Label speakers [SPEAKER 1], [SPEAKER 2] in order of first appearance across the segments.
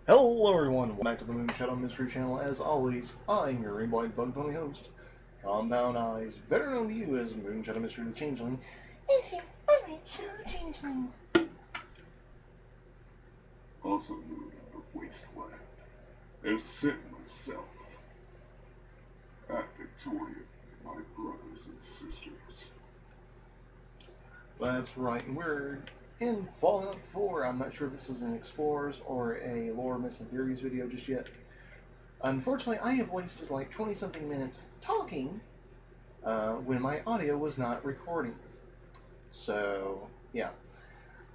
[SPEAKER 1] Hello everyone, welcome back to the Moonshadow Mystery channel. As always, I'm your rainbow eyed bug pony host, Compound Eyes, better known to you as Moonshadow Mystery the Changeling. Changeling.
[SPEAKER 2] Also known as the Wasteland, have sent myself, at Victoria, my brothers and sisters.
[SPEAKER 1] That's right, and we're in Fallout 4. I'm not sure if this is an Explorers or a Lore Myths and Theories video just yet. Unfortunately, I have wasted like 20-something minutes talking when my audio was not recording. So, yeah.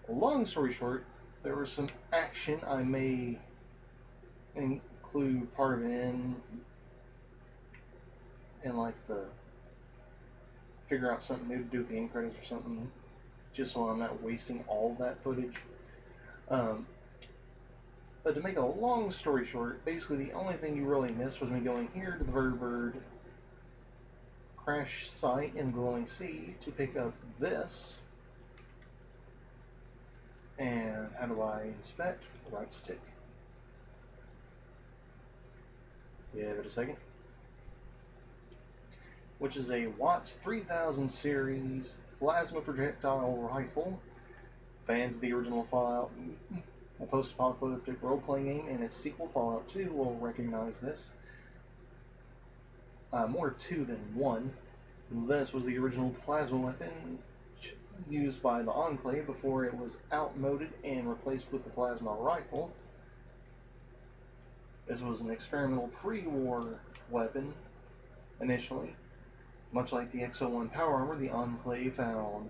[SPEAKER 1] Long story short, there was some action. I may include part of it in like the figure out something new to do with the end credits or something, just so I'm not wasting all that footage. But to make a long story short, basically the only thing you really missed was me going here to the Vertibird crash site in Glowing Sea to pick up this. And how do I inspect? Right stick. Give it a second. Which is a Watts 3000 series plasma projectile rifle. Fans of the original Fallout, a post-apocalyptic role-playing game, and its sequel Fallout 2 will recognize this. More 2 than 1. This was the original plasma weapon used by the Enclave before it was outmoded and replaced with the plasma rifle. This was an experimental pre-war weapon initially. Much like the XO1 power armor, the Enclave found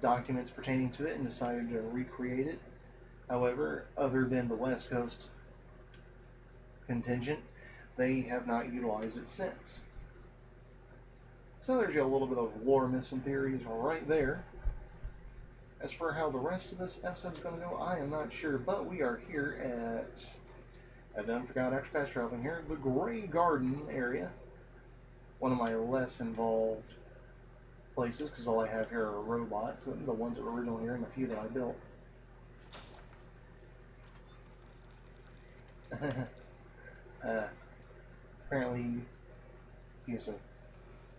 [SPEAKER 1] documents pertaining to it and decided to recreate it. However, other than the West Coast contingent, they have not utilized it since. So there's a little bit of lore, myths, and theories right there. As for how the rest of this episode is going to go, I am not sure, but we are here at, I done forgot after fast traveling here, the Grey Garden area. One of my less involved places, because all I have here are robots, the ones that were originally here and a few that I built. Apparently, piece of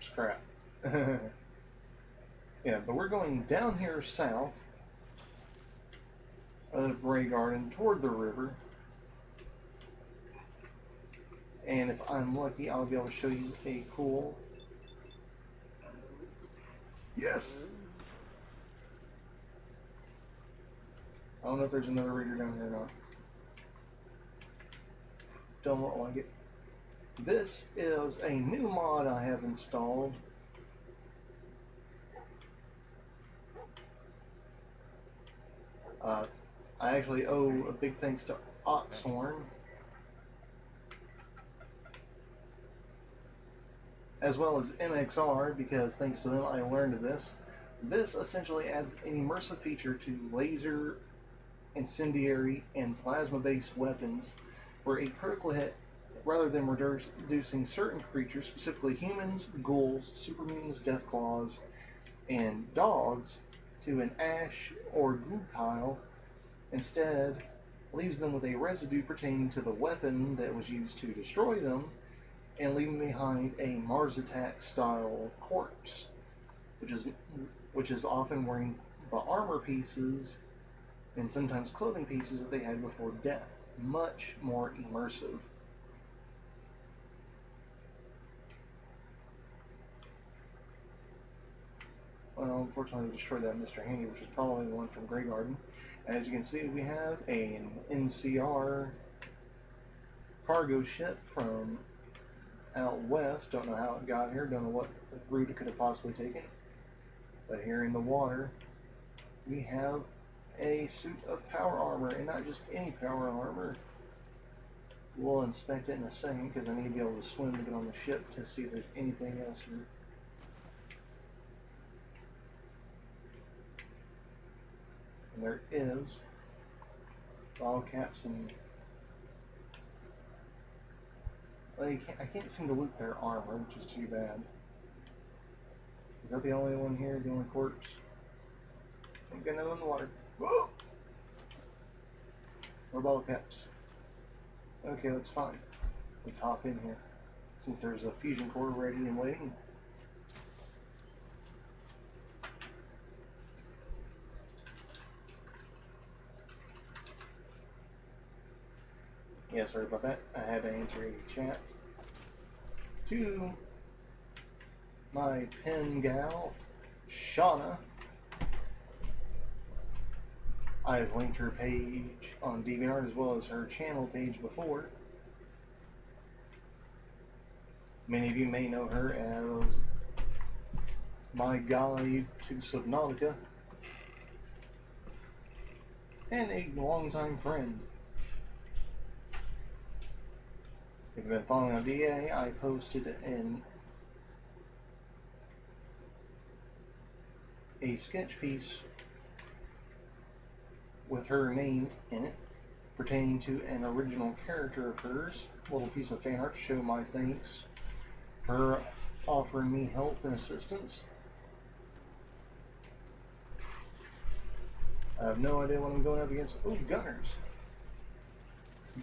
[SPEAKER 1] scrap. Yeah, but we're going down here south of Grey Garden toward the river. And if I'm lucky, I'll be able to show you a cool... Yes! I don't know if there's another rigger down here or not. Don't look like it. This is a new mod I have installed. I actually owe a big thanks to Oxhorn, as well as MXR, because thanks to them I learned of this. This essentially adds an immersive feature to laser, incendiary, and plasma-based weapons, where a critical hit, rather than reducing certain creatures, specifically humans, ghouls, super mutants, deathclaws, and dogs, to an ash or goo pile, instead leaves them with a residue pertaining to the weapon that was used to destroy them, and leaving behind a Mars Attack style corpse, which is often wearing the armor pieces and sometimes clothing pieces that they had before death. Much more immersive. Well, unfortunately, we destroyed that Mr. Handy, which is probably the one from Grey Garden. As you can see, we have an NCR cargo ship from out west. Don't know how it got here, don't know what route it could have possibly taken. But here in the water, we have a suit of power armor, and not just any power armor. We'll inspect it in a second, because I need to be able to swim to get on the ship to see if there's anything else here. And there is bottle caps and... I can't seem to loot their armor, which is too bad. Is that the only one here? The only corpse? Ain't got another in the water. Whoa! or bottle caps. Okay, that's fine. Let's hop in here, since there's a fusion core ready and waiting. Yeah, sorry about that. I had to answer a chat to my pen gal, Shauna. I've linked her page on DeviantArt as well as her channel page before. Many of you may know her as my guide to Subnautica and a longtime friend. If you've been following on DA, I posted a sketch piece with her name in it pertaining to an original character of hers. A little piece of fan art to show my thanks for her offering me help and assistance. I have no idea what I'm going up against. Ooh, gunners.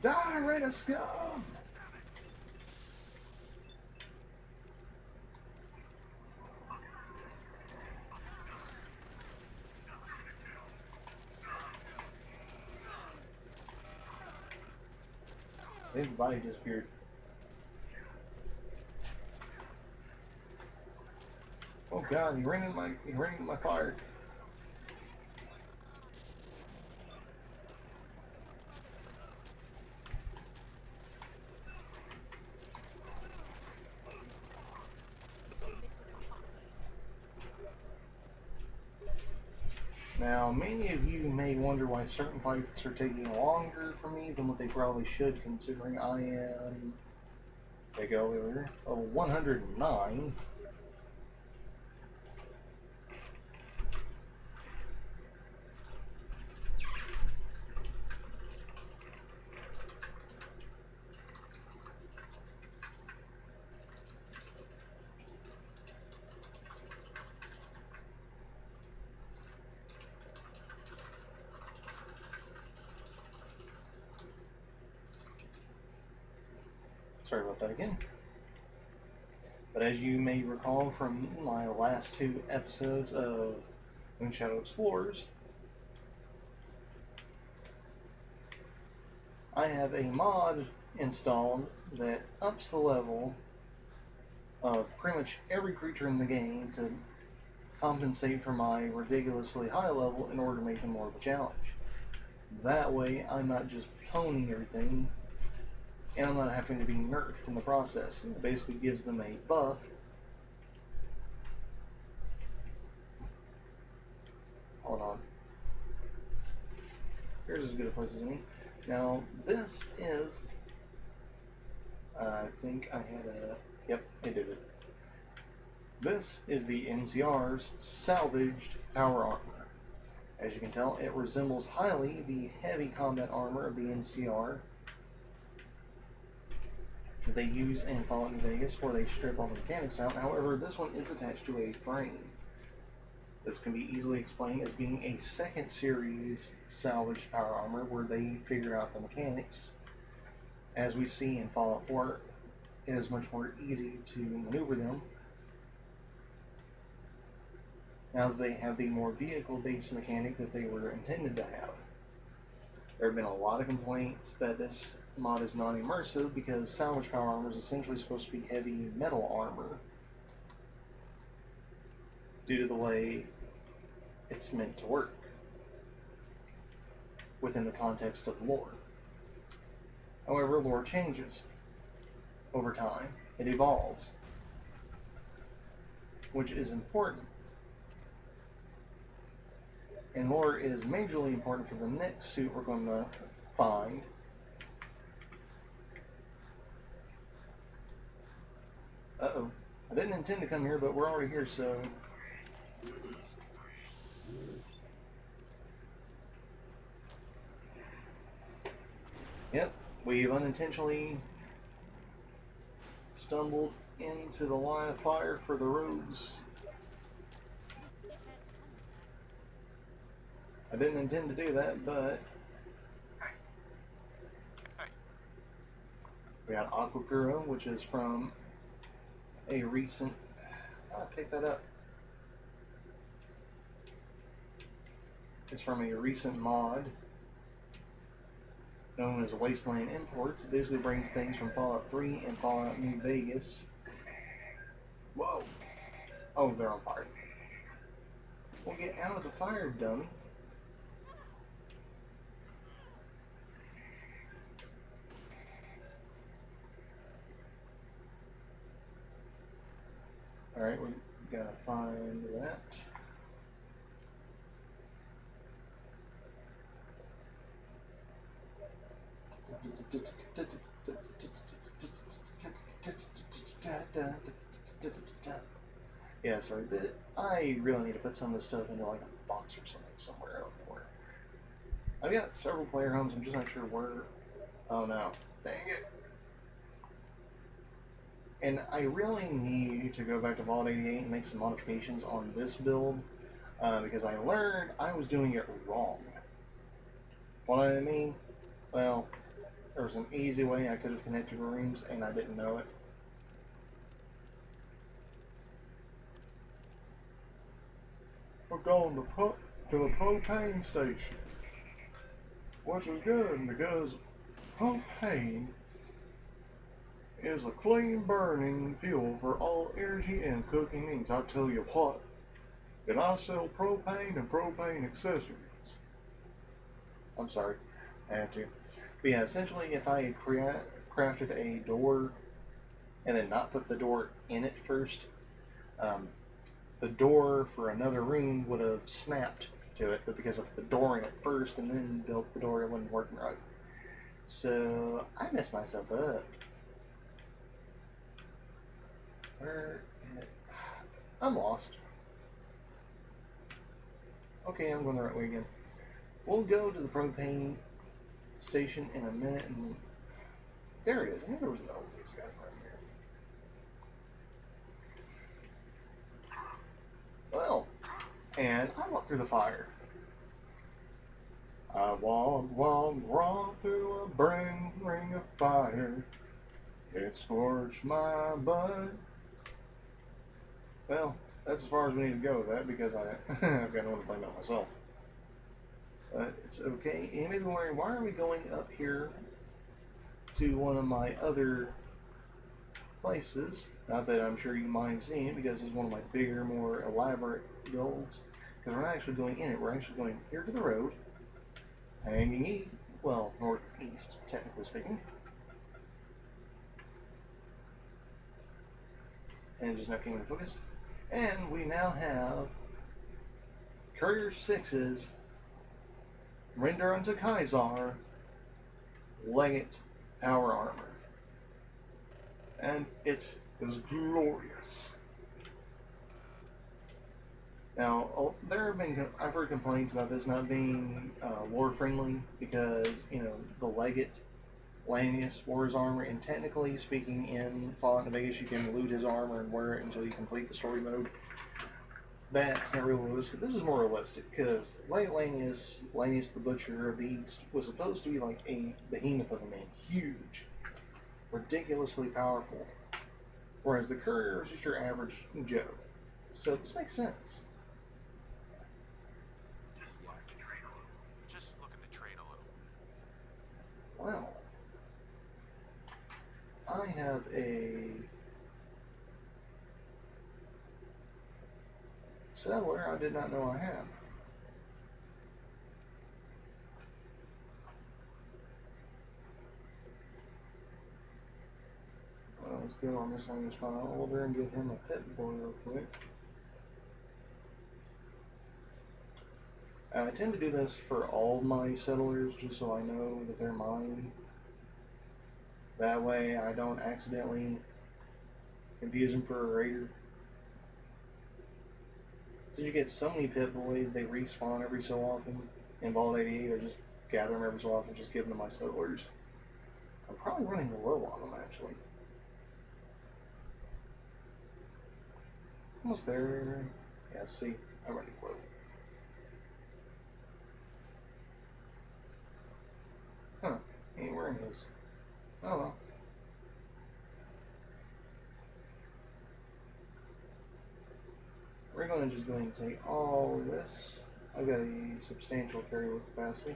[SPEAKER 1] Die, Rita scum! His body disappeared. Oh god, he ran into my fire. Now, many of you may wonder why certain fights are taking longer for me than what they probably should, considering I am, take it over here, level 109. Sorry about that again. But as you may recall from my last two episodes of Moonshadow Explorers, I have a mod installed that ups the level of pretty much every creature in the game to compensate for my ridiculously high level in order to make them more of a challenge. That way, I'm not just pwning everything, and I'm not having to be nerfed in the process. It basically gives them a buff. Hold on. Here's as good a place as any. Now, this is, I think I had a, yep, I did it. This is the NCR's salvaged power armor. As you can tell, it resembles highly the heavy combat armor of the NCR that they use in Fallout New Vegas, where they strip all the mechanics out. However, this one is attached to a frame. This can be easily explained as being a second series salvaged power armor where they figure out the mechanics. As we see in Fallout 4, it is much more easy to maneuver them now that they have the more vehicle-based mechanic that they were intended to have. There have been a lot of complaints that this mod is non-immersive because salvage power armor is essentially supposed to be heavy metal armor due to the way it's meant to work within the context of lore. However, lore changes over time. It evolves, which is important. And lore is majorly important for the next suit we're going to find. Uh-oh. I didn't intend to come here, but we're already here, so... Yep, we've unintentionally stumbled into the line of fire for the rogues. I didn't intend to do that, but We got Aquapuro, which is from a recent. I'll pick that up. It's from a recent mod known as Wasteland Imports. It basically brings things from Fallout 3 and Fallout New Vegas. Whoa! Oh, they're on fire. We'll get out of the fire, dummy. Alright, we gotta find that. Yeah, sorry. I really need to put some of this stuff into like a box or something somewhere out there. I've got several player homes. I'm just not sure where. Oh no! Dang it! And I really need to go back to Vault 88 and make some modifications on this build because I learned I was doing it wrong. What I mean? Well, there was an easy way I could have connected rooms and I didn't know it. We're going to the propane station, which is good because propane is a clean burning fuel for all energy and cooking needs. I tell you what, and I sell propane and propane accessories. I'm sorry, I have to. But yeah, essentially if I had crafted a door and then not put the door in it first, the door for another room would have snapped to it, but because I put the door in it first and then built the door, it wasn't working right. So I messed myself up. Where is it? I'm lost. Okay, I'm going the right way again. We'll go to the propane station in a minute, and there it is. I knew there was an elevator guy right here. Well, and I walked through the fire. I walked through a burning ring of fire. It scorched my butt. Well, that's as far as we need to go with that because I've got no one to blame but myself. But it's okay. And you may be wondering, why are we going up here to one of my other places? Not that I'm sure you mind seeing it because it's one of my bigger, more elaborate builds. Because we're not actually going in it. We're actually going here to the road, hanging east, well, northeast, technically speaking. And just not came into focus. And we now have Courier 6's Render unto Kaisar Legate Power Armor. And it is glorious. Now, I've heard complaints about this not being lore friendly because, you know, the Legate Lanius wore his armor, and technically speaking, in Fallout New Vegas, you can loot his armor and wear it until you complete the story mode. That's not real realistic. This is more realistic because Lanius the Butcher of the East was supposed to be like a behemoth of a man, huge, ridiculously powerful, whereas the Courier is just your average Joe. So this makes sense.
[SPEAKER 3] Just look at the train a little.
[SPEAKER 1] Wow. I have a settler I did not know I had. Well, let's go on this one, file over and give him a pet boy real quick. I tend to do this for all my settlers just so I know that they're mine. That way I don't accidentally confuse them for a raider. So you get so many pit boys, they respawn every so often. In Vault 88, I just gather them every so often, just give them to my settlers. I'm probably running low on them actually. Almost there. Yeah, see, I'm running low. Huh, he ain't wearing his. Oh well. we're going to just go ahead and take all of this. I've got a substantial carryable capacity.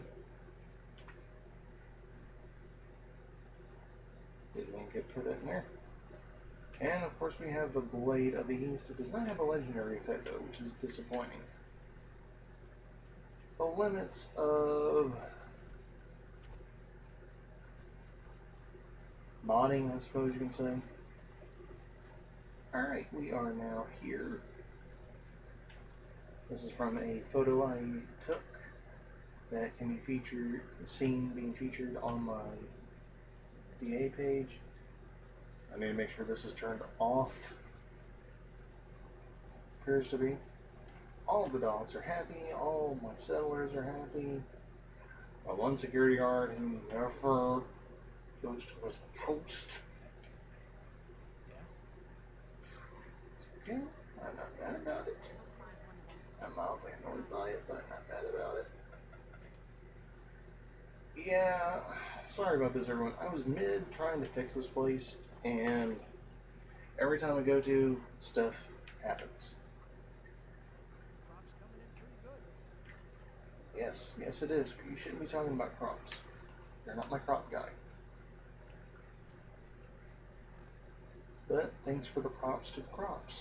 [SPEAKER 1] Didn't get put in there. And of course we have the Blade of the East. It does not have a legendary effect though, which is disappointing. The limits of modding, I suppose you can say. Alright, we are now here. This is from a photo I took that can be being featured on my DA page. I need to make sure this is turned off. Appears to be. All the dogs are happy, all my settlers are happy. My one security guard who never goes to his post. Yeah, I'm not mad about it. I'm mildly annoyed by it, but I'm not mad about it. Yeah, sorry about this everyone. I was mid trying to fix this place, and every time I go to, stuff happens. Yes, yes it is, but you shouldn't be talking about crops. You're not my crop guy. But thanks for the props to the crops.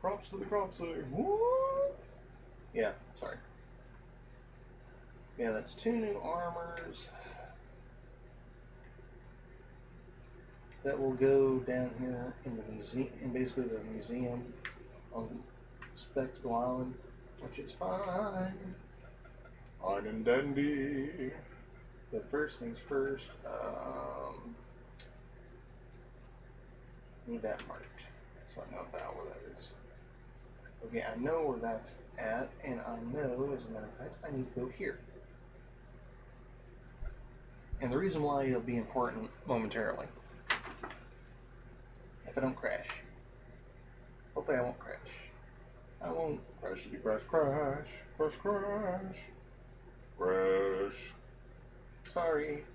[SPEAKER 1] Props to the crops. What? Yeah, sorry. Yeah, that's 2 new armors. That will go down here in the museum, in basically the museum on Spectacle Island, which is fine. Fine and dandy. But first things first, need that marked, so I know about where that is. Okay, I know where that's at, and I know, as a matter of fact, I need to go here. And the reason why it'll be important momentarily. If I don't crash. Hopefully I won't crash. I won't.
[SPEAKER 2] Crashity crash crash. Crash crash. Crash.
[SPEAKER 1] Sorry.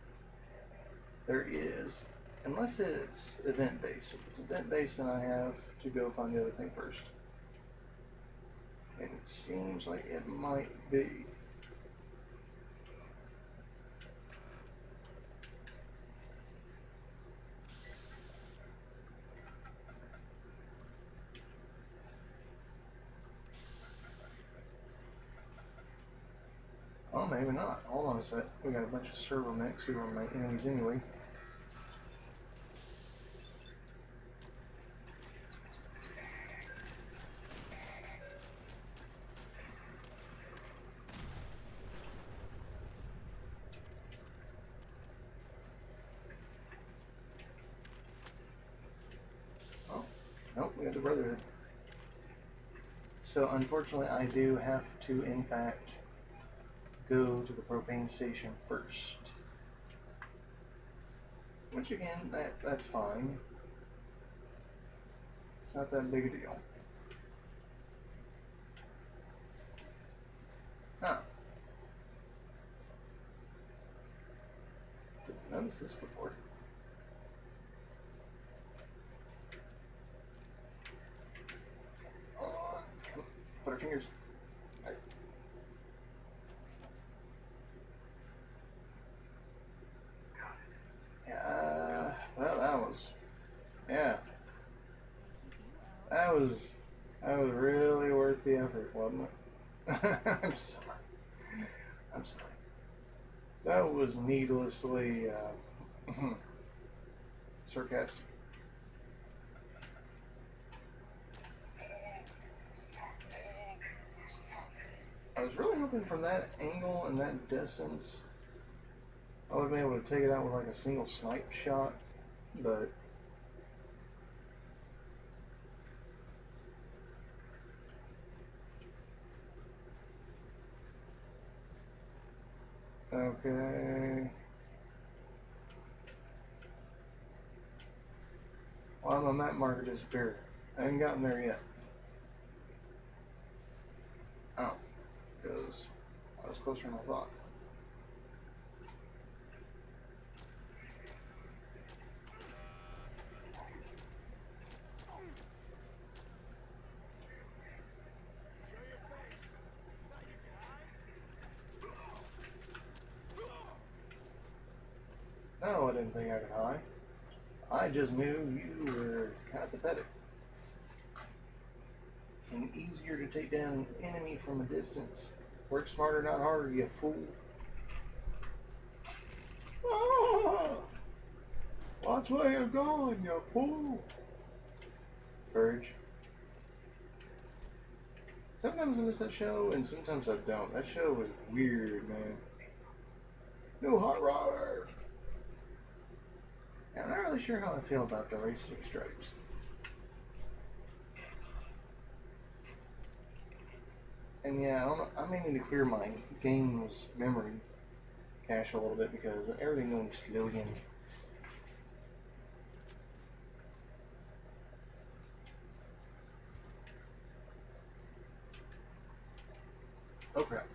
[SPEAKER 1] There is. Unless it's event based. If it's event based, then I have to go find the other thing first. And it seems like it might be. Oh, maybe not. Hold on a sec. We got a bunch of server mechs who are my enemies anyway. Oh, nope, we got the Brotherhood. So unfortunately I do have to, in fact, go to the propane station first. Which again, that's fine. It's not that big a deal. Huh. Didn't notice this before. Put our fingers. Right. Yeah, well, that was really worth the effort, wasn't it? I'm sorry. I'm sorry. That was needlessly sarcastic. I was really hoping from that angle and that distance I would have been able to take it out with like a single snipe shot, but okay. Why my map marker disappeared? I haven't gotten there yet. Oh, because I was closer than I thought. think I can hide. I just knew you were kind of pathetic. And easier to take down an enemy from a distance. Work smarter, not harder, you fool. Ah! Watch where you're going, you fool. Courage. Sometimes I miss that show, and sometimes I don't. That show was weird, man. No hot rodder. I'm not really sure how I feel about the racing stripes. And yeah, I may need to clear my game's memory cache a little bit because everything needs to go again. Oh crap.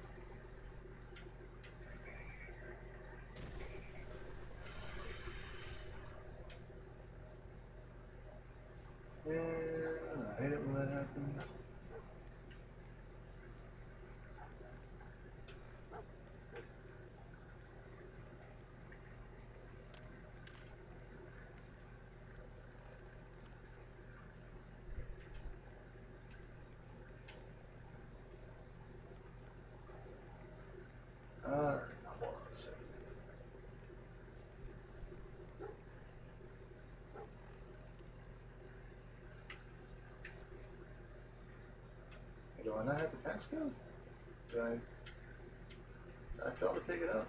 [SPEAKER 1] Yeah, I hate it when that happens. Alright, hold on a second. Do I not have the passcode? Did I fail to pick it up?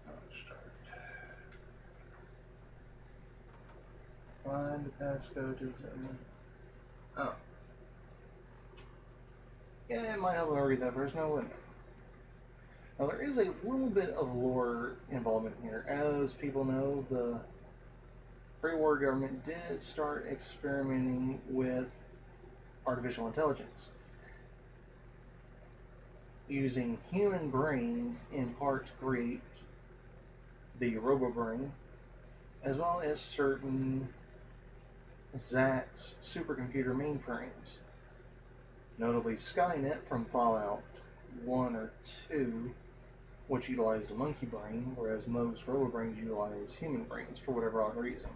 [SPEAKER 1] Oh, let's try it. Find the passcode to someone. Oh. Yeah, it might help me read that verse now, wouldn't it? Now, there is a little bit of lore involvement here. As people know, the pre-war government did start experimenting with artificial intelligence, using human brains in part to create the robo-brain, as well as certain ZAX supercomputer mainframes, notably Skynet from Fallout 1 or 2, which utilized a monkey brain, whereas most robo-brains utilize human brains for whatever odd reason.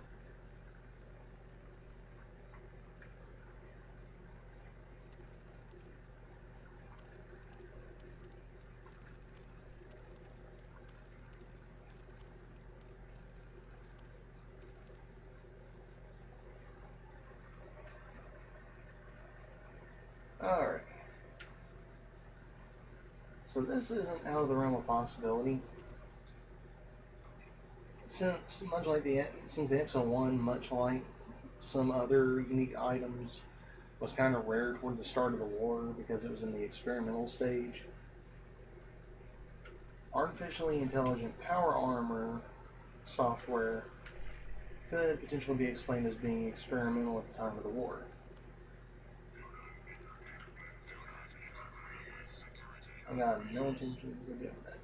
[SPEAKER 1] Alright. So this isn't out of the realm of possibility. Since the XL1, much like some other unique items, was kind of rare toward the start of the war because it was in the experimental stage, artificially intelligent power armor software could potentially be explained as being experimental at the time of the war. I got no intentions of doing that.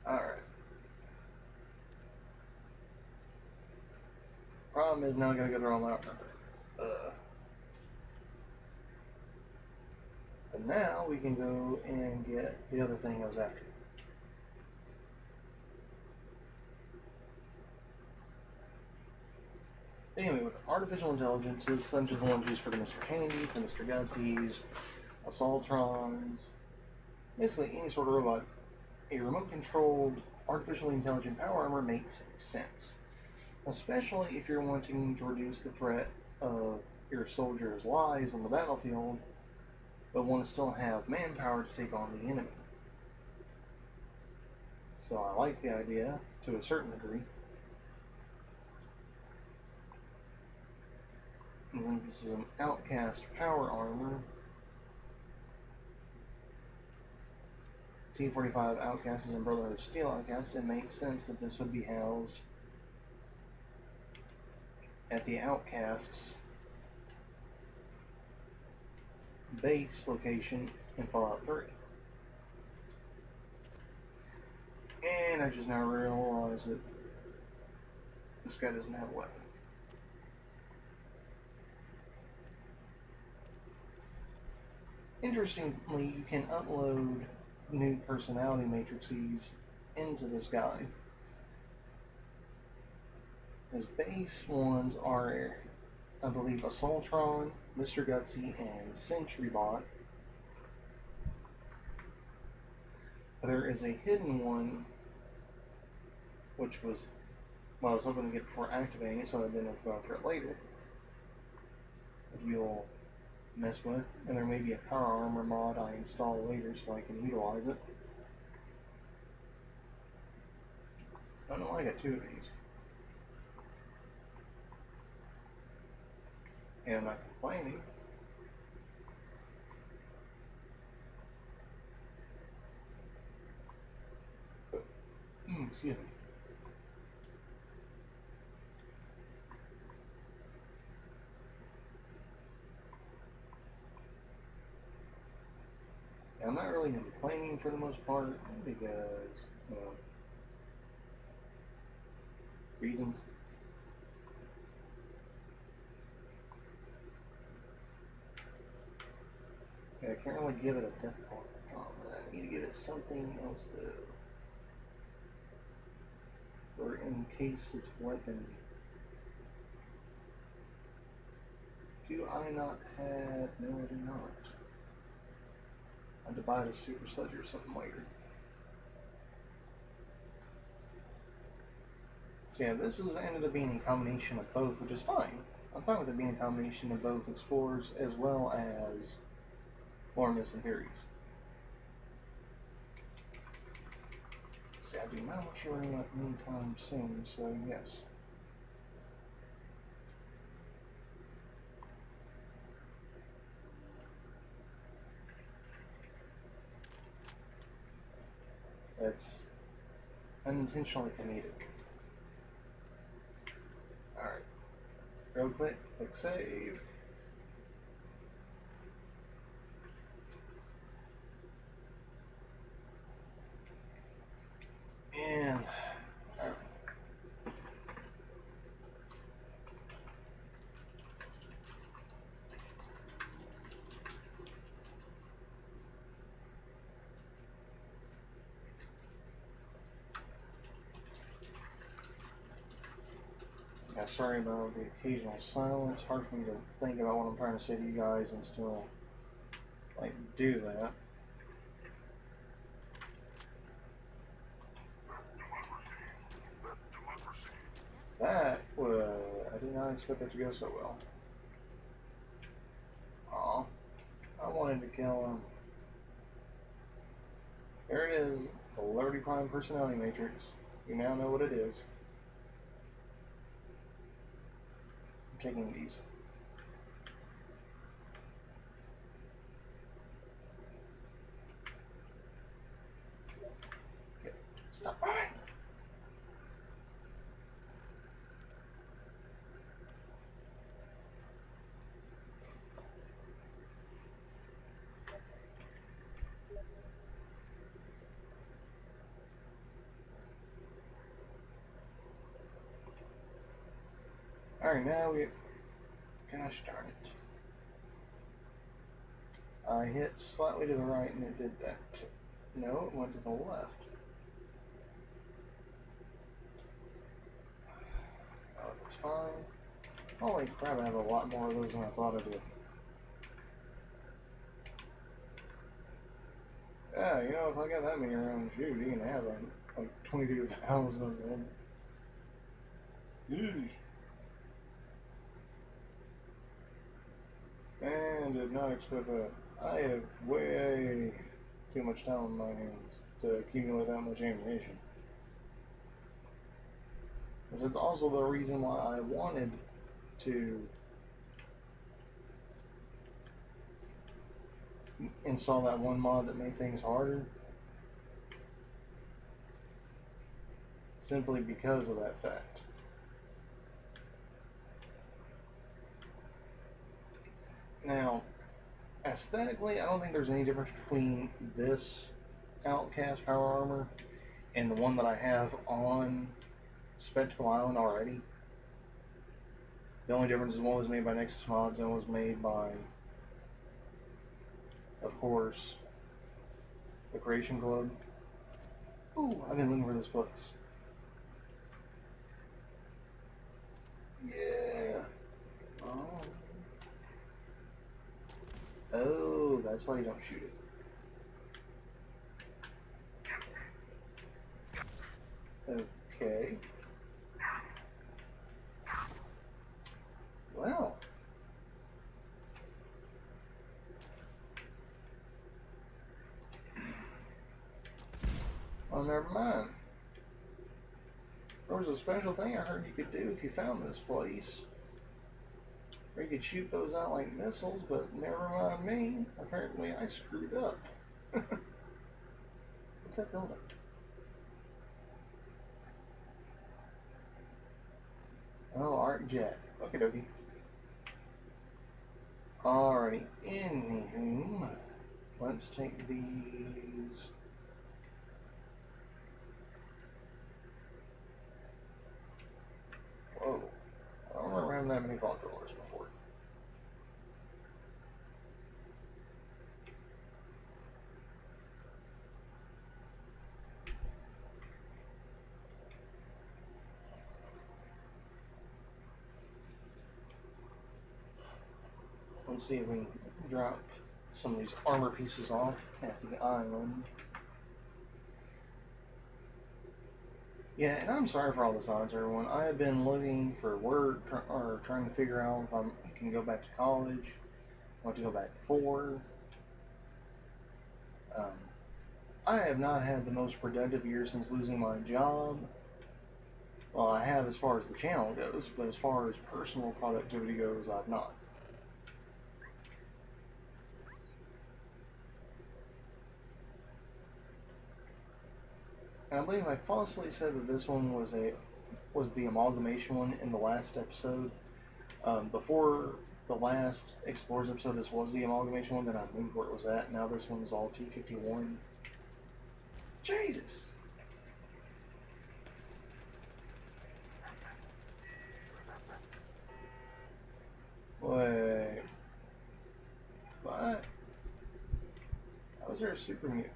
[SPEAKER 1] Alright. Problem is now I gotta go through all that. And now we can go and get the other thing I was after. Anyway, with artificial intelligences, such as the ones used for the Mr. Handys, the Mr. Gutsies, Assaultrons, basically any sort of robot, a remote-controlled, artificially intelligent power armor makes sense. Especially if you're wanting to reduce the threat of your soldiers' lives on the battlefield, but want to still have manpower to take on the enemy. So I like the idea, to a certain degree. And since this is an outcast power armor, T-45 Outcast is in Brotherhood of Steel Outcast, it makes sense that this would be housed at the Outcast's base location in Fallout 3. And I just now realized that this guy doesn't have a weapon. Interestingly, you can upload new personality matrices into this guide. His base ones are, I believe, Assaultron, Mr. Gutsy, and SentryBot. There is a hidden one, which was what I was hoping to get before activating it, so I didn't have to go after it later, which we'll mess with. And there may be a power armor mod I install later so I can utilize it. I don't know why I got two of these. And I'm not complaining. Excuse me. I'm not really complaining for the most part because, you know, reasons. Yeah, I can't really give it a death point. I need to give it something else though. Or in case it's weapon. Do I not have? No, I do not. I have to buy the super sledge or something later. So yeah, this has ended up being a combination of both, which is fine. I'm fine with it being a combination of both explorers as well as lore myths and theories. See, I do not want you running up anytime soon, so yes. That's unintentionally comedic. Alright. Real quick, click save. And alright. Yeah, sorry about the occasional silence. Hard for me to think about what I'm trying to say to you guys and still like do that. That was, I did not expect that to go so well. Aw, I wanted to kill him. There it is, the Liberty Prime personality matrix. You now know what it is. I'm taking these. Okay, stop running! Alright, now we... Gosh darn it. I hit slightly to the right and it did that. No, it went to the left. Oh, that's fine. Holy crap, I have a lot more of those than I thought I did. Yeah, you know, if I got that many around, shoot, you can have like 22,000 of them. Yeesh. And did not expect that. I have way too much time on my hands to accumulate that much ammunition. This is also the reason why I wanted to install that one mod that made things harder. Simply because of that fact. Now, Aesthetically, I don't think there's any difference between this Outcast Power Armor and the one that I have on Spectacle Island already. The only difference is one was made by Nexus Mods and one was made by, of course, the Creation Club. Ooh, I've been looking for this place. Yeah. Oh. Oh, that's why you don't shoot it. Okay. Well. Well, never mind. There was a special thing I heard you could do if you found this place. Or you could shoot those out like missiles, but never mind me. Apparently I screwed up. What's that building? Oh, Art Jet. Okie dokie. Alrighty. Anywho, let's take these. Whoa. I don't remember having that many controllers before. Let's see if we can drop some of these armor pieces off at the island. Yeah, and I'm sorry for all this odds, everyone. I have been looking for work, or trying to figure out if I can go back to college, what to go back for. I have not had the most productive year since losing my job. Well, I have as far as the channel goes, but as far as personal productivity goes, I've not. And I believe I falsely said that this one was the amalgamation one in the last episode. Before the last Explorers episode, this was the amalgamation one, then I moved where it was at. Now this one's all T-51. Jesus! Wait. What? How is there a super mutant?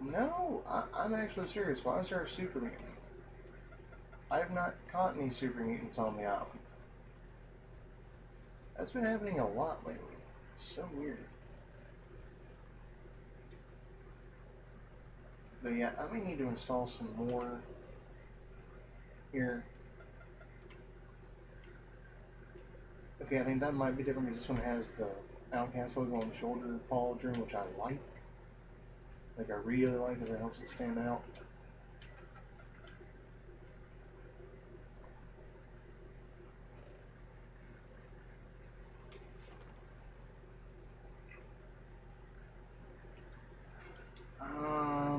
[SPEAKER 1] No, I'm actually serious. Why is there a super mutant? I have not caught any super mutants on the island. That's been happening a lot lately. So weird. But yeah, I may need to install some more here. Okay, I think that might be different because this one has the Outcast logo on the shoulder pauldron, which I like. Like I really like because it helps it stand out.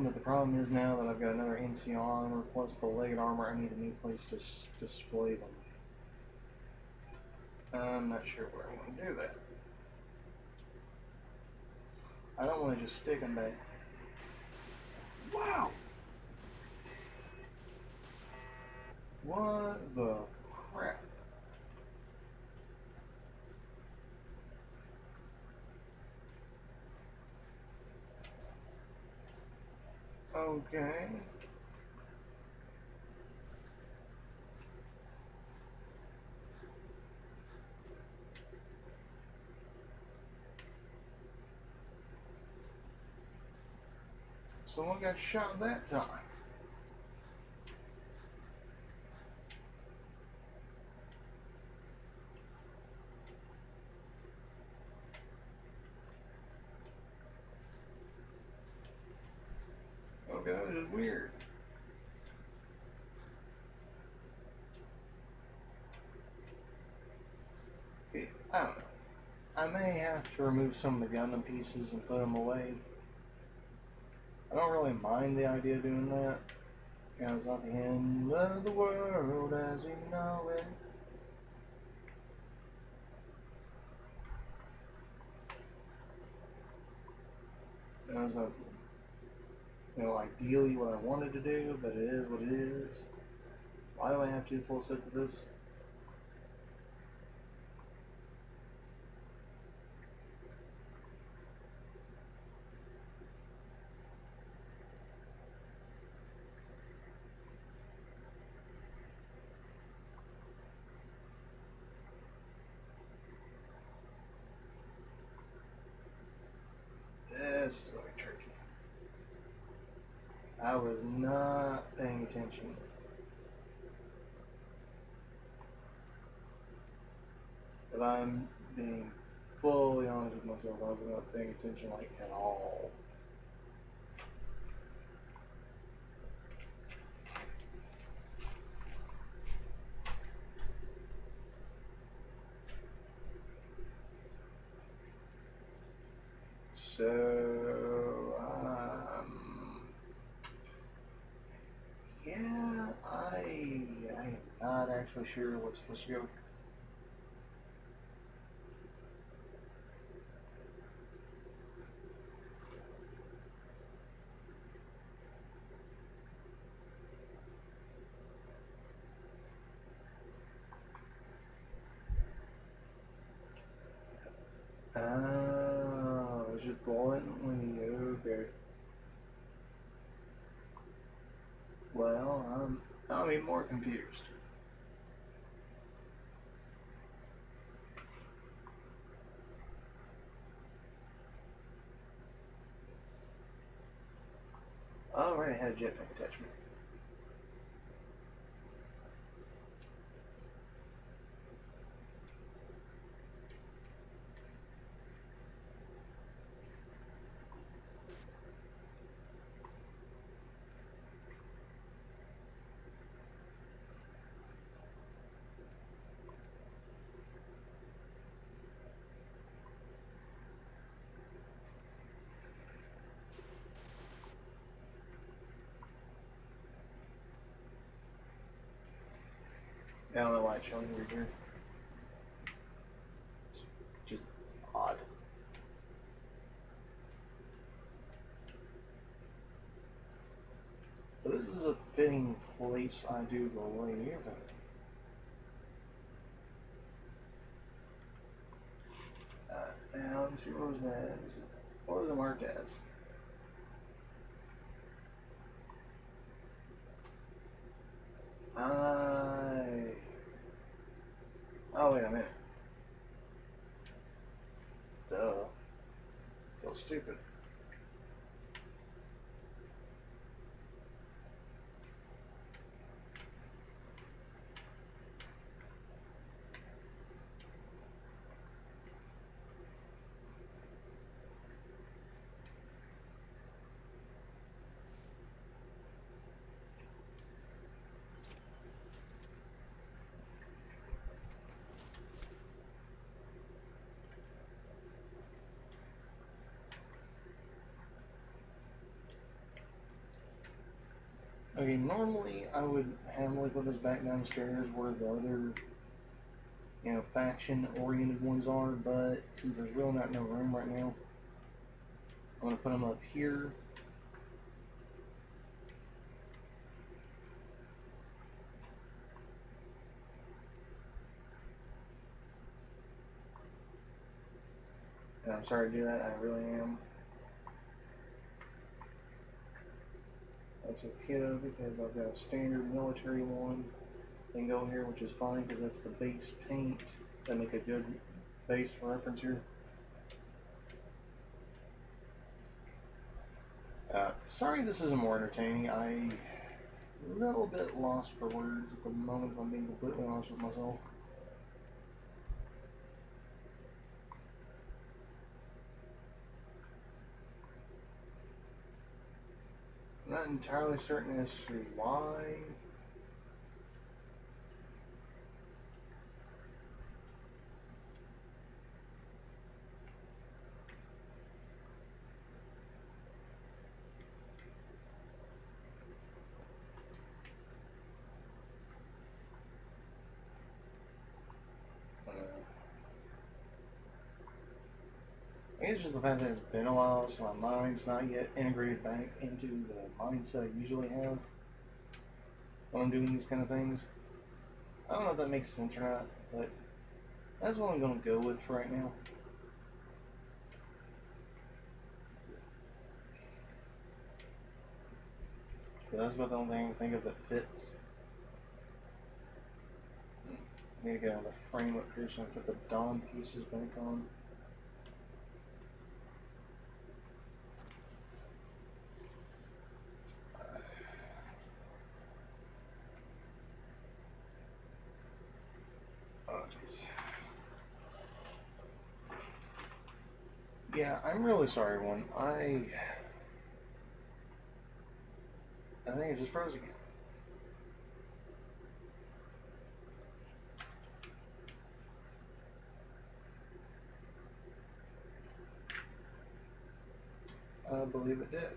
[SPEAKER 1] But the problem is now that I've got another NCR armor plus the leg armor, I need a new place to display them. I'm not sure where I want to do that. I don't want to just stick them back. Wow! What the crap? Okay. Someone got shot that time. Okay, that was just weird. Okay, I don't know. I may have to remove some of the Gundam pieces and put them away. I don't really mind the idea of doing that. Because at the end of the world as we know it. That was ideally what I wanted to do, but it is what it is. Why do I have 2 full sets of this? This is going to be tricky. I was not paying attention. But I'm being fully honest with myself. I was not paying attention at all. So, yeah, I am not actually sure what's supposed to go. Oh, it's just blatantly okay. Well, I'll be more confused. Alright, I had a jetpack attachment. I don't know why it's showing over here. It's just odd. But this is a fitting place, I do believe. Now, let me see, what was that? What was it marked as? Oh, wait a minute. Duh. Feel stupid. Okay, normally I would happily put this back downstairs where the other, faction-oriented ones are, but since there's really not no room right now, I'm going to put them up here. And I'm sorry to do that, I really am. That's okay though, because I've got a standard military one. They can go here, which is fine, because that's the base paint. That make a good base for reference here. Sorry this isn't more entertaining. I'm a little bit lost for words at the moment, if I'm being completely honest with myself. I'm not entirely certain as to why. I Maybe it's just the fact that it's been a while, so my mind's not yet integrated back into the mindset I usually have when I'm doing these kind of things. I don't know if that makes sense or not, but that's what I'm going to go with for right now. That's about the only thing I can think of that fits. I need to get another frame up here so I can put the Dawn pieces back on. Oh, jeez. Yeah, I'm really sorry, everyone. I think it just froze again. I believe it did.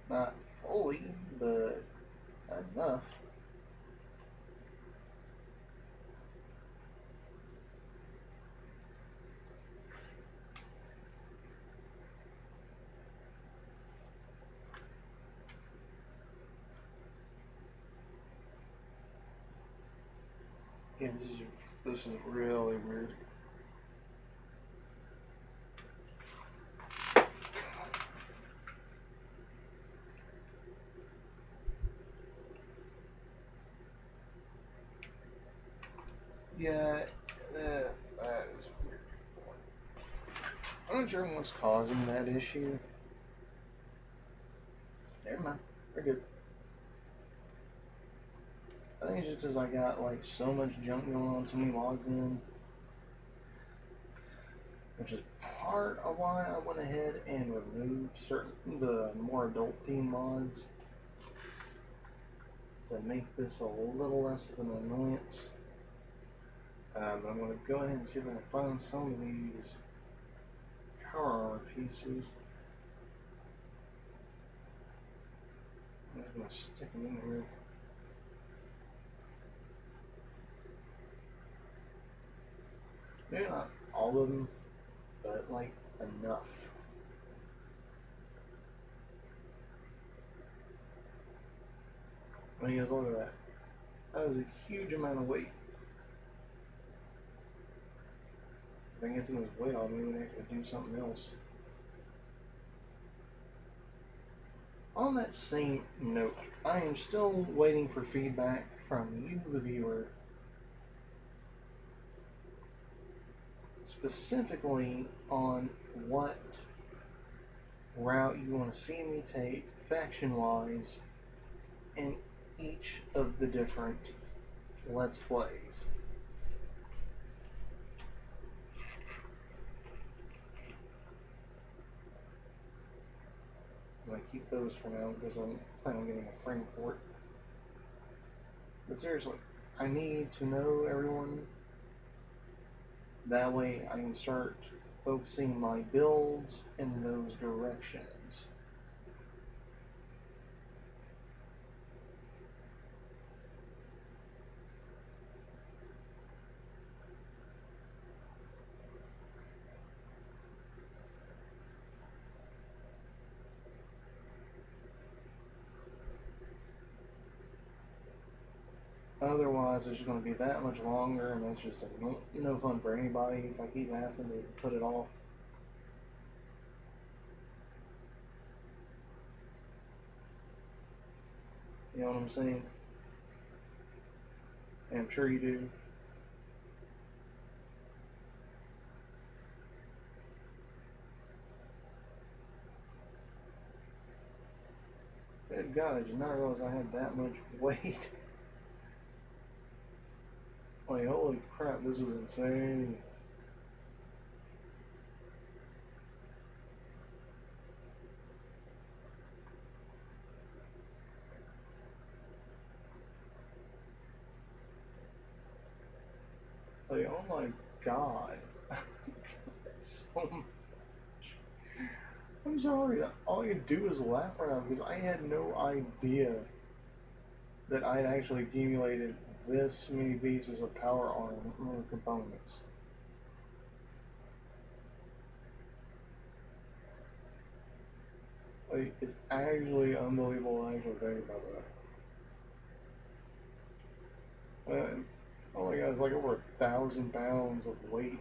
[SPEAKER 1] Not fully, but enough. Yeah, this is really weird. Yeah, that is weird. I'm not sure what's causing that issue. Never mind, we're good. I think it's just because I got like so much junk going on, so many mods in, which is part of why I went ahead and removed the more adult theme mods to make this a little less of an annoyance. But I'm going to go ahead and see if I can find some of these power armor pieces. I'm just going to stick them in here. Maybe not all of them, but like enough. I mean, guys, look at that. That is a huge amount of weight. If I can get some of this weight on me, we can actually do something else. On that same note, I am still waiting for feedback from you, the viewer, specifically on what route you want to see me take faction-wise in each of the different Let's Plays. I'm going to keep those for now because I'm planning on getting a frame for it. But seriously, I need to know everyone. That way I can start focusing my builds in those directions. Otherwise, it's just going to be that much longer, and that's just no fun for anybody if I keep having to put it off. You know what I'm saying? And I'm sure you do. Good God, I did not realize I had that much weight. Like, holy crap, this is insane. Like, oh my God. That's so much. I'm sorry, all you do is laugh right now because I had no idea that I had actually accumulated this many pieces of power armor components. Like, it's actually unbelievable when I actually think about that. Oh my god, it's like over 1,000 pounds of weight.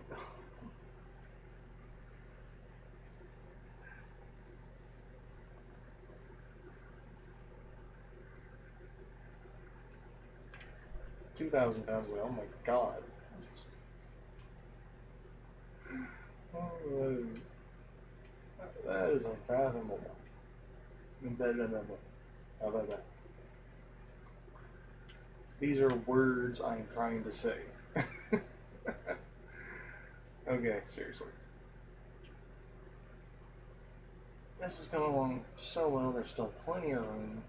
[SPEAKER 1] £2,000 weight, oh my god. Oh, that is unfathomable. How about that? These are words I'm trying to say. Okay, seriously. This is coming along so well, there's still plenty of room.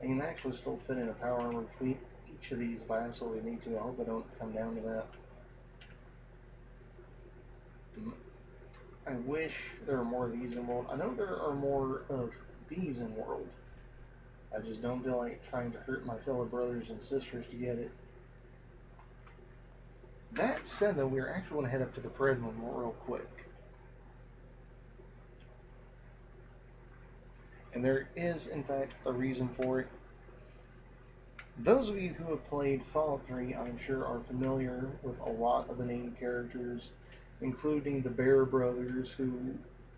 [SPEAKER 1] I can actually still fit in a power armor between each of these if I absolutely need to. I hope I don't come down to that. I wish there were more of these in World. I know there are more of these in World. I just don't feel like trying to hurt my fellow brothers and sisters to get it. That said, though, we're actually going to head up to the Pred one real quick. And there is, in fact, a reason for it. Those of you who have played Fallout 3, I'm sure, are familiar with a lot of the named characters, including the Bear Brothers, who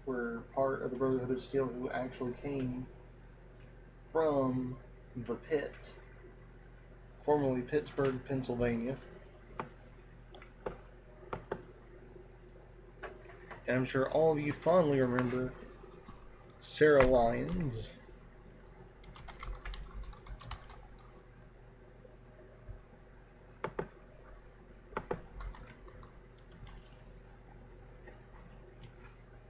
[SPEAKER 1] were part of the Brotherhood of Steel, who actually came from the Pit, formerly Pittsburgh, Pennsylvania. And I'm sure all of you fondly remember Sarah Lyons.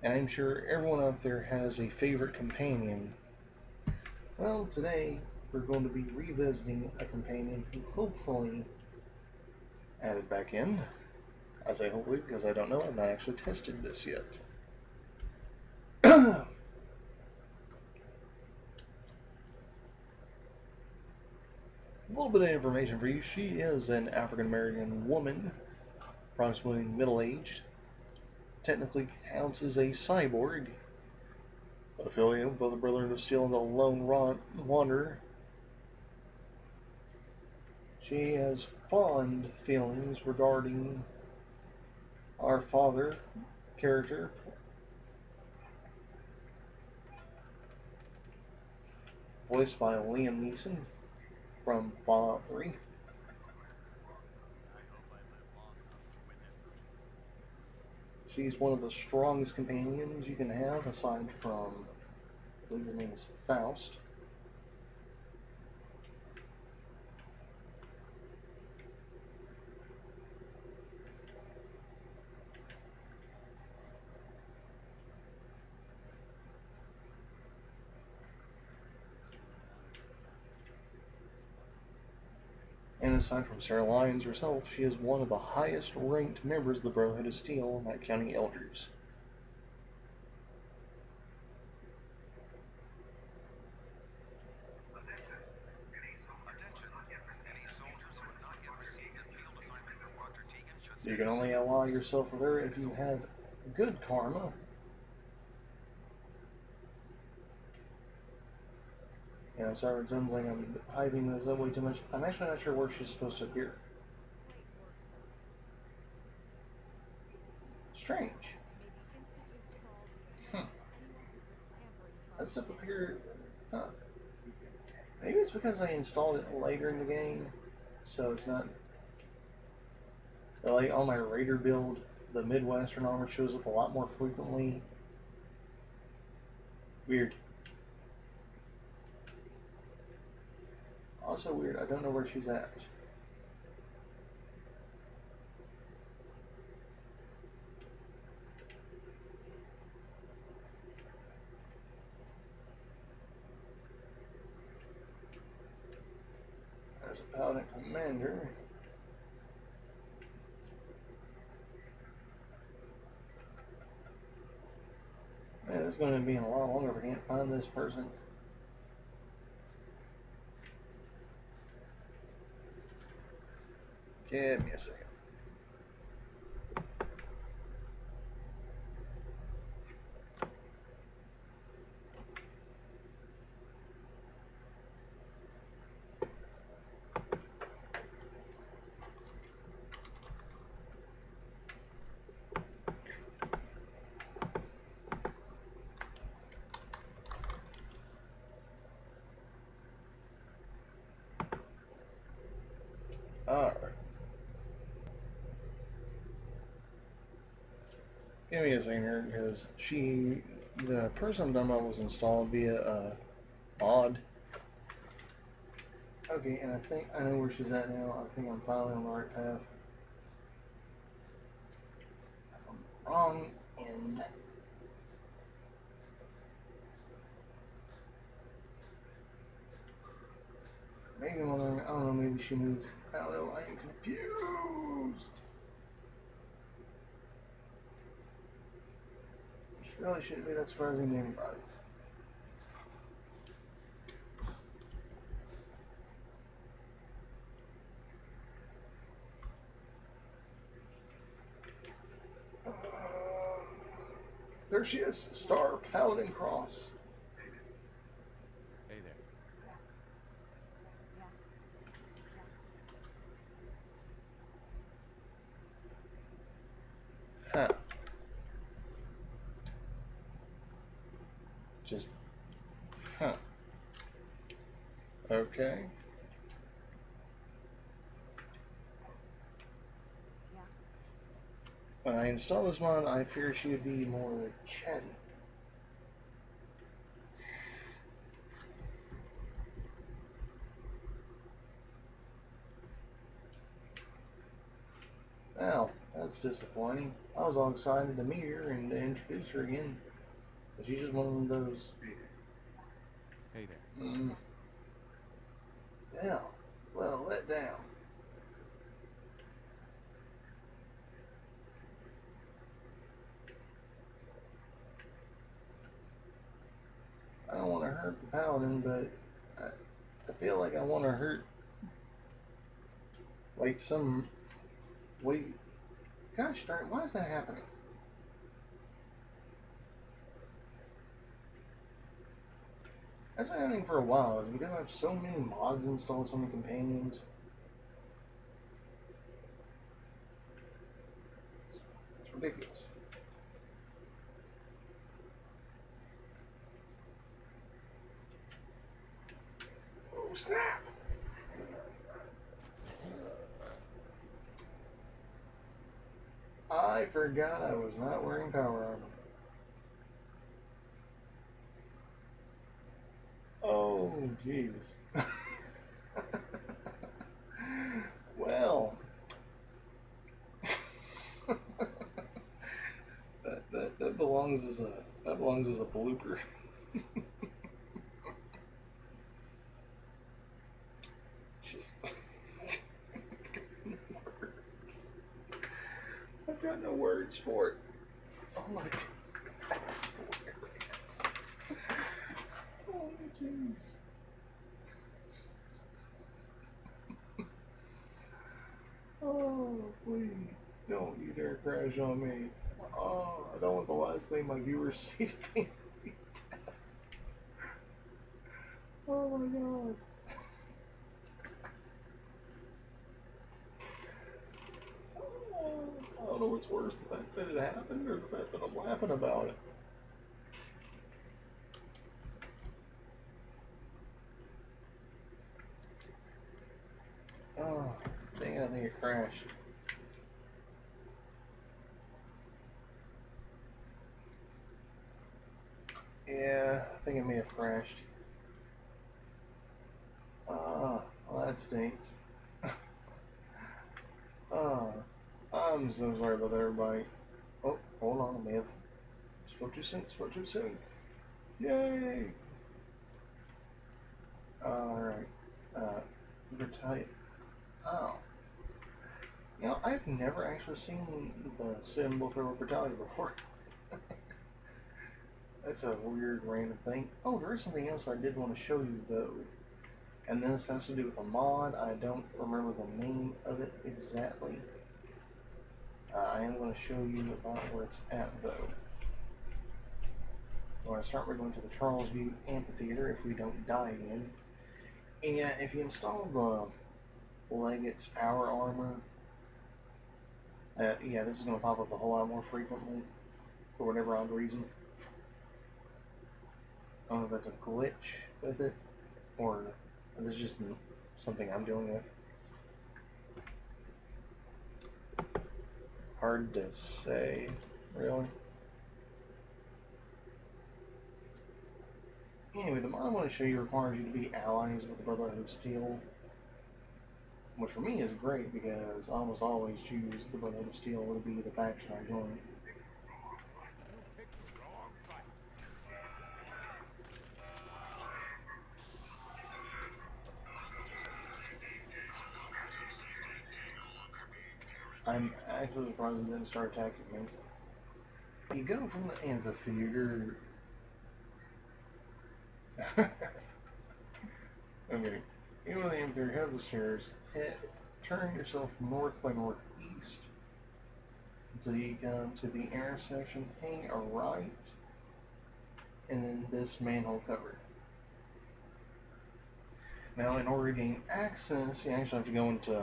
[SPEAKER 1] And I'm sure everyone out there has a favorite companion. Well, today we're going to be revisiting a companion who hopefully added back in. I say hopefully because I don't know, I've not actually tested this yet. A little bit of information for you. She is an African American woman, approximately middle-aged. Technically counts as a cyborg, affiliated with both the Brotherhood of Steel and the Lone Wanderer. She has fond feelings regarding our father character, voiced by Liam Neeson from Fallout 3. She's one of the strongest companions you can have, aside from, I believe his name is Faust. And aside from Sarah Lyons herself, she is one of the highest ranked members of the Brotherhood of Steel, not counting elders. You can only ally yourself with her if you have good karma. You know, sorry, it sounds like I'm hyping this up way too much. I'm actually not sure where she's supposed to appear. Strange. That stuff appeared... Huh. Maybe it's because I installed it later in the game, so it's not... Like, on my Raider build, the Midwestern armor shows up a lot more frequently. Weird. Also weird, I don't know where she's at. There's a Paladin Commander. Man, this is going to be a lot longer if I can't find this person. Give me a second. Alright. Give me a second here, because the person I'm talking about was installed via mod. Okay, and I think I know where she's at now. I think I'm finally on the right path. I'm wrong end. Maybe I don't know, maybe she moves. I don't know, I am confused. Which really shouldn't be that surprising to anybody. There she is, Star Paladin Cross.
[SPEAKER 3] Hey there.
[SPEAKER 1] Huh. Just, huh. Okay. When I install this mod, I fear she would be more chatty. Well, that's disappointing. I was all excited to meet her and to introduce her again. But she's just one of those.
[SPEAKER 3] Hey there.
[SPEAKER 1] Yeah, well, let down. I don't want to hurt the paladin, but I feel like I want to hurt, like, some way. Gosh darn, why is that happening? That's been happening for a while. It's because I have so many mods installed, so many companions. It's ridiculous. Oh, snap! I forgot I was not wearing power armor. Oh, jeez. Well, that belongs as a blooper. Just I've got no words for it. Oh my god, that's hilarious. Oh jeez. Oh please, don't you dare crash on me. Oh, I don't want the last thing my viewers see to be death. Oh my god. I don't know what's worse, the fact that it happened or the fact that I'm laughing about it. Oh, dang it, I think it crashed. Yeah, I think it may have crashed. Ah, well that stinks. Ah, I'm so sorry about that, everybody. Oh, hold on, I may have spoke too soon, spoke too soon. Yay! Alright, Retaliate. Oh. You know, I've never actually seen the symbol for Brutality before. That's a weird random thing. Oh, there is something else I did want to show you though. And this has to do with a mod. I don't remember the name of it exactly. I am going to show you about where it's at, though. We're going to start by going to the Charles View Amphitheater if we don't die again. And yeah, if you install the Leggett's Power Armor, yeah, this is going to pop up a whole lot more frequently for whatever odd reason. I don't know if that's a glitch with it, or this is just something I'm dealing with. Hard to say, really. Anyway, the mod I want to show you requires you to be allies with the Brotherhood of Steel, which for me is great because I almost always choose the Brotherhood of Steel to be the faction I join. I'm actually surprised it didn't start attacking me. You go from the amphitheater. Okay, you go to the amphitheater, head up the stairs, turn yourself north by northeast until you come to the intersection, hang a right, and then this manhole cover. Now, in order to gain access, you actually have to go into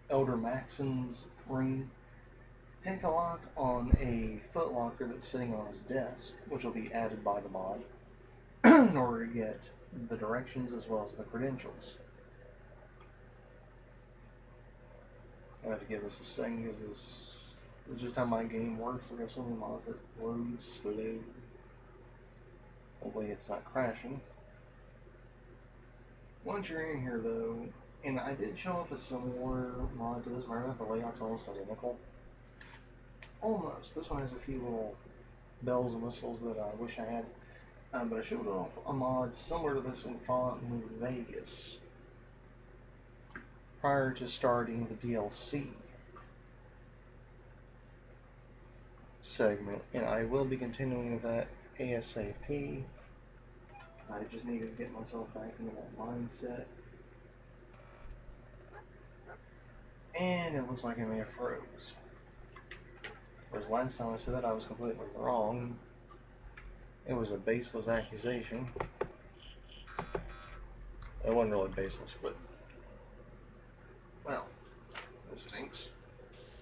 [SPEAKER 1] Elder Maxon's room, pick a lock on a footlocker that's sitting on his desk, which will be added by the mod, in order to get the directions as well as the credentials. I have to give this a second because this is just how my game works. I got so many mods that load slow. Hopefully it's not crashing. Once you're in here though, and I did show off a similar mod to this, remember the layout's almost identical. Almost. This one has a few little bells and whistles that I wish I had. But I showed off a mod similar to this in Fallout New Vegas prior to starting the DLC segment, and I will be continuing with that ASAP. I just need to get myself back into that mindset. And it looks like I may have froze. Whereas last time I said that I was completely wrong. It was a baseless accusation. It wasn't really baseless, but well, this stinks.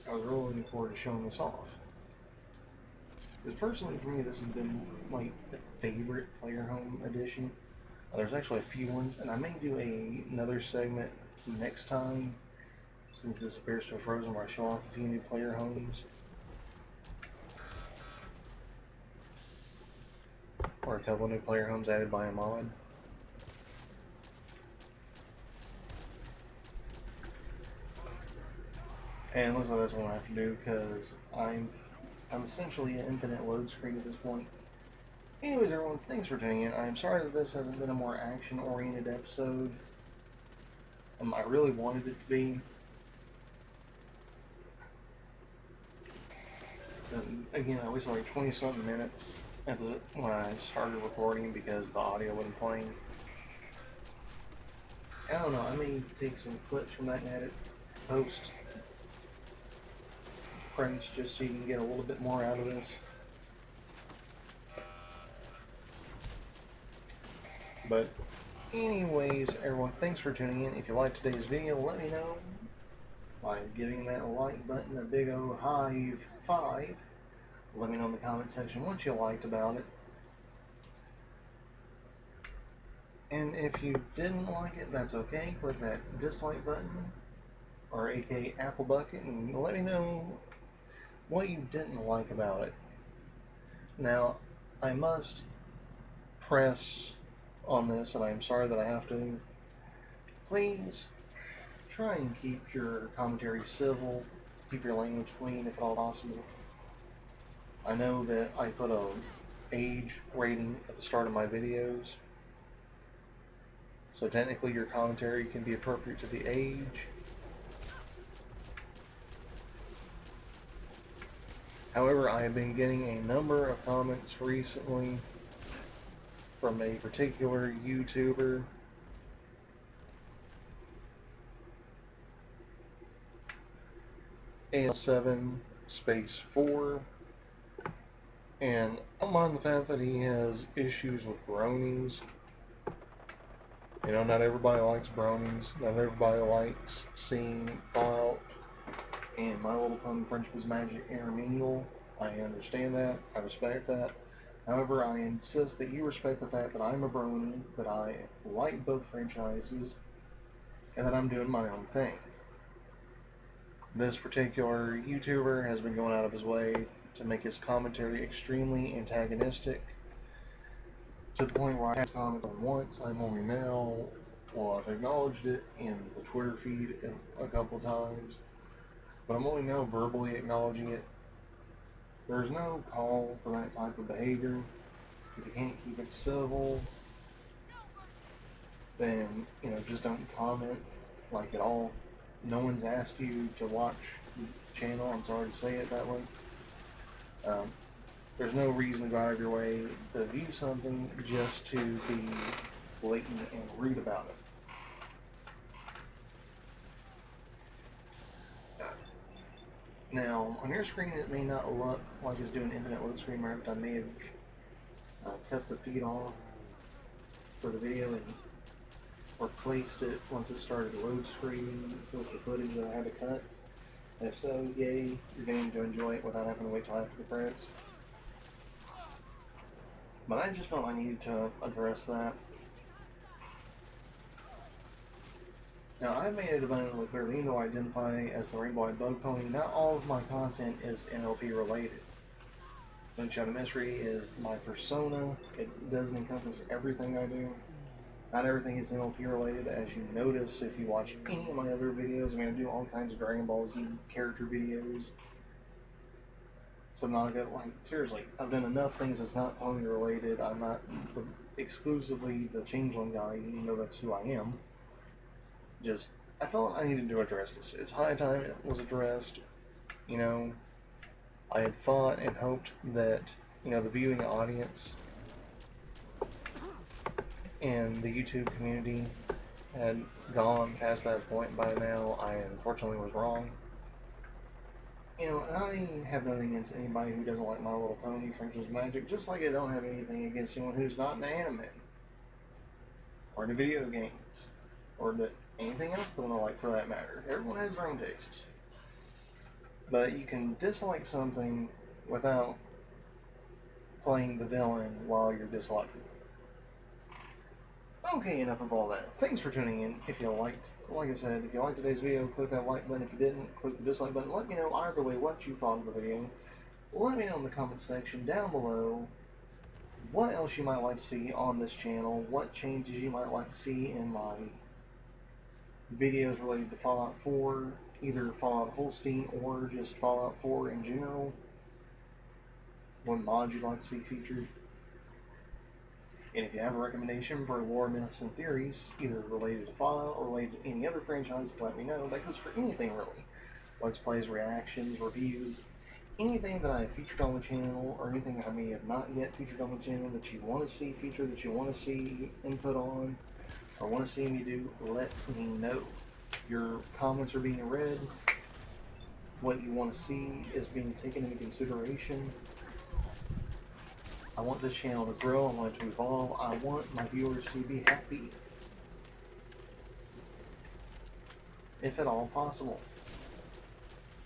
[SPEAKER 1] I was really looking forward to showing this off. Because personally for me this has been like the favorite player home edition. There's actually a few ones, and I may do another segment next time, since this appears to have frozen, where I show off a few new player homes. Or a couple of new player homes added by a mod. And it looks like that's what I have to do because I'm essentially an infinite load screen at this point. Anyways, everyone, thanks for tuning in. I'm sorry that this hasn't been a more action-oriented episode. I really wanted it to be. Again, I wasted like 20-something minutes when I started recording because the audio wasn't playing. I don't know, I may take some clips from that and add it post credits just so you can get a little bit more out of this. But anyways, everyone, thanks for tuning in. If you liked today's video, let me know by giving that like button a big old high five. Let me know in the comment section what you liked about it. And if you didn't like it, that's okay. Click that dislike button, or aka Apple Bucket, and let me know what you didn't like about it. Now, I must press on this, and I'm sorry that I have to. Please try and keep your commentary civil, keep your language clean if at all possible. I know that I put a age rating at the start of my videos, so technically your commentary can be appropriate to the age. However, I have been getting a number of comments recently from a particular YouTuber AL7 space 4. And I don't mind the fact that he has issues with bronies. You know, not everybody likes bronies. Not everybody likes seeing Fallout and My Little Pony Friendship is Magic intermingle. I understand that. I respect that. However, I insist that you respect the fact that I'm a brony, that I like both franchises, and that I'm doing my own thing. This particular YouTuber has been going out of his way to make his commentary extremely antagonistic, to the point where I have commented on once. I'm only now, well, I've acknowledged it in the Twitter feed a couple times, but I'm only now verbally acknowledging it. There's no call for that type of behavior. If you can't keep it civil, then, you know, just don't comment, like, at all. No one's asked you to watch the channel, I'm sorry to say it that way. There's no reason to go out of your way to view something just to be blatant and rude about it. Now, on your screen it may not look like it's doing infinite load screen right, but I may have cut the feed off for the video and replaced it once it started to load screen with the footage that I had to cut. If so, yay, you're getting to enjoy it without having to wait till after the credits. But I just felt I needed to address that. Now, I've made it abundantly clear that even though I identify as the Rainbow-Eyed Bug Pony, not all of my content is NLP related. Moonshadow Mystery is my persona. It doesn't encompass everything I do. Not everything is NLP related, as you notice if you watch any of my other videos. I mean, I do all kinds of Dragon Ball Z character videos. Subnautica, like, seriously, I've done enough things that's not pony related. I'm not exclusively the Changeling guy, even though that's who I am. Just, I felt I needed to address this. It's high time it was addressed. You know, I had thought and hoped that, you know, the viewing audience and the YouTube community had gone past that point by now. I unfortunately was wrong. You know, and I have nothing against anybody who doesn't like My Little Pony Friendship is Magic, just like I don't have anything against anyone who's not in anime, or into video games, or to anything else they want to like for that matter. Everyone has their own tastes. But you can dislike something without playing the villain while you're disliking it. Okay, enough of all that. Thanks for tuning in. If you liked, like I said, if you liked today's video, click that like button. If you didn't, click the dislike button. Let me know either way what you thought of the video. Let me know in the comments section down below what else you might like to see on this channel, what changes you might like to see in my videos related to Fallout 4, either Fallout Holstein or just Fallout 4 in general. What mods you'd like to see featured. And if you have a recommendation for lore, myths, and theories, either related to Fallout or related to any other franchise, let me know. That goes for anything, really. Let's plays, reactions, reviews, anything that I have featured on the channel, or anything I may have not yet featured on the channel that you want to see featured, that you want to see input on, or want to see me do, let me know. Your comments are being read. What you want to see is being taken into consideration. I want this channel to grow, I want it to evolve, I want my viewers to be happy. If at all possible.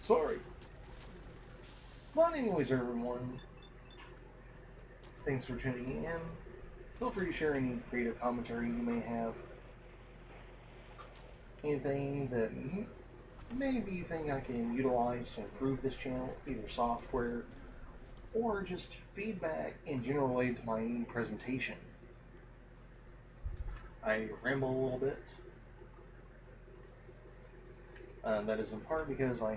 [SPEAKER 1] Sorry. But anyways, everyone, thanks for tuning in. Feel free to share any creative commentary you may have. Anything that maybe you think I can utilize to improve this channel, either software or just feedback in general related to my presentation. I ramble a little bit. That is in part because I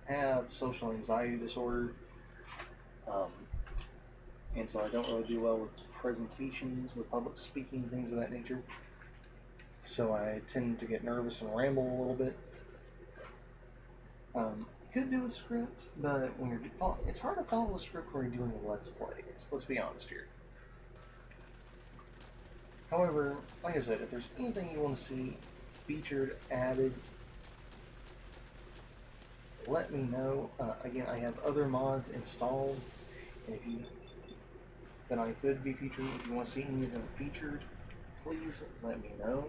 [SPEAKER 1] have social anxiety disorder, and so I don't really do well with presentations, with public speaking, things of that nature. So I tend to get nervous and ramble a little bit. You could do a script, but when you're it's hard to follow a script when you're doing Let's Plays. Let's be honest here. However, like I said, if there's anything you want to see featured, added, let me know. Again, I have other mods installed, and if you that I could be featured. If you want to see any of them featured, please let me know.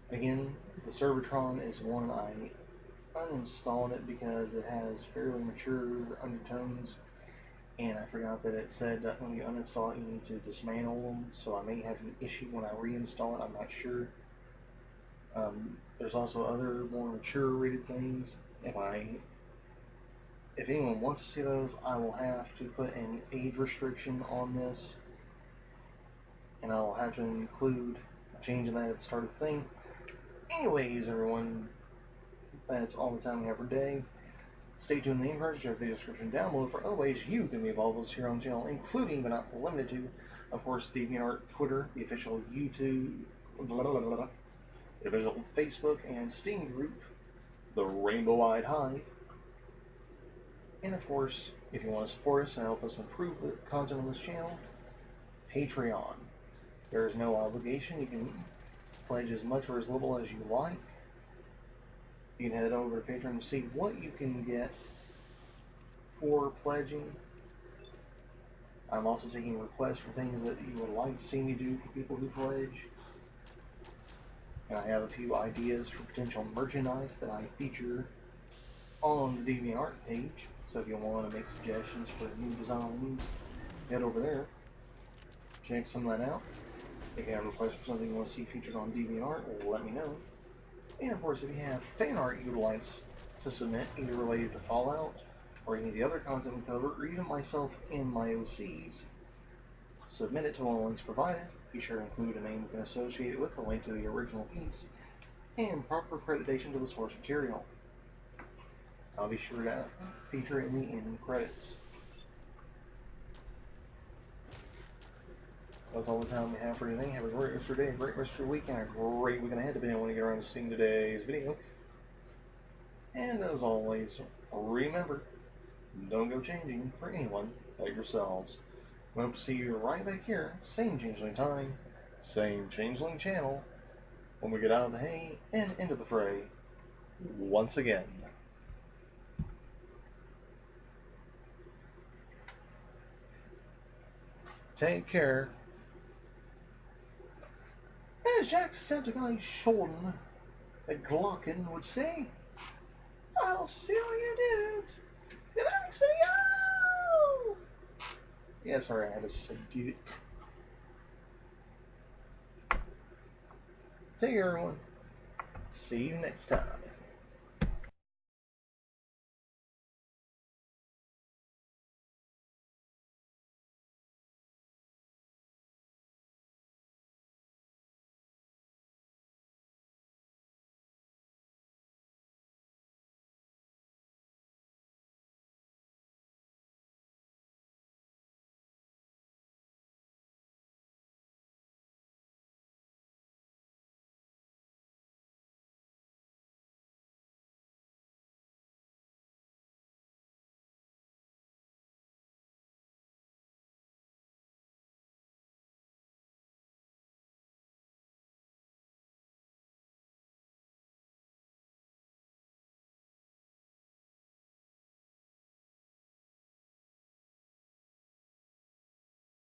[SPEAKER 1] Again, the Servotron is one I uninstalled it because it has fairly mature undertones, and I forgot that it said that when you uninstall it, you need to dismantle them, so I may have an issue when I reinstall it, I'm not sure. There's also other more mature rated things. If anyone wants to see those, I will have to put an age restriction on this, and I will have to include a change in that at the start of the thing. Anyways, everyone, that's all the time we have for today. Stay tuned in the cards, check the description down below for other ways you can be involved with us here on the channel, including but not limited to, of course, DeviantArt, Twitter, the official YouTube, the official Facebook and Steam group, the Rainbow-Eyed Hive, and of course, if you want to support us and help us improve the content on this channel, Patreon. There is no obligation. You can pledge as much or as little as you like. You can head over to Patreon to see what you can get for pledging. I'm also taking requests for things that you would like to see me do for people who pledge. And I have a few ideas for potential merchandise that I feature on the DeviantArt page. So if you want to make suggestions for new designs, head over there. Check some of that out. If you have requests for something you want to see featured on DeviantArt, let me know. And of course, if you have fan art you'd like to submit, either related to Fallout, or any of the other content we cover, or even myself in my OCs, submit it to one of the links provided. Be sure to include a name you can associate it with, a link to the original piece, and proper accreditation to the source material. I'll be sure to feature it in the end credits. That's all the time we have for today. Have a great rest of your day, a great rest of your week, and a great weekend ahead, depending on when you get around to seeing today's video. And as always, remember, don't go changing for anyone but yourselves. We hope to see you right back here, same changeling time, same changeling channel, when we get out of the hay and into the fray once again. Take care. As Jacksepticeye Shorten, the Glocken would say, I'll see you dudes in the next video! Yeah, sorry, I had to subdue it. Take care, everyone. See you next time.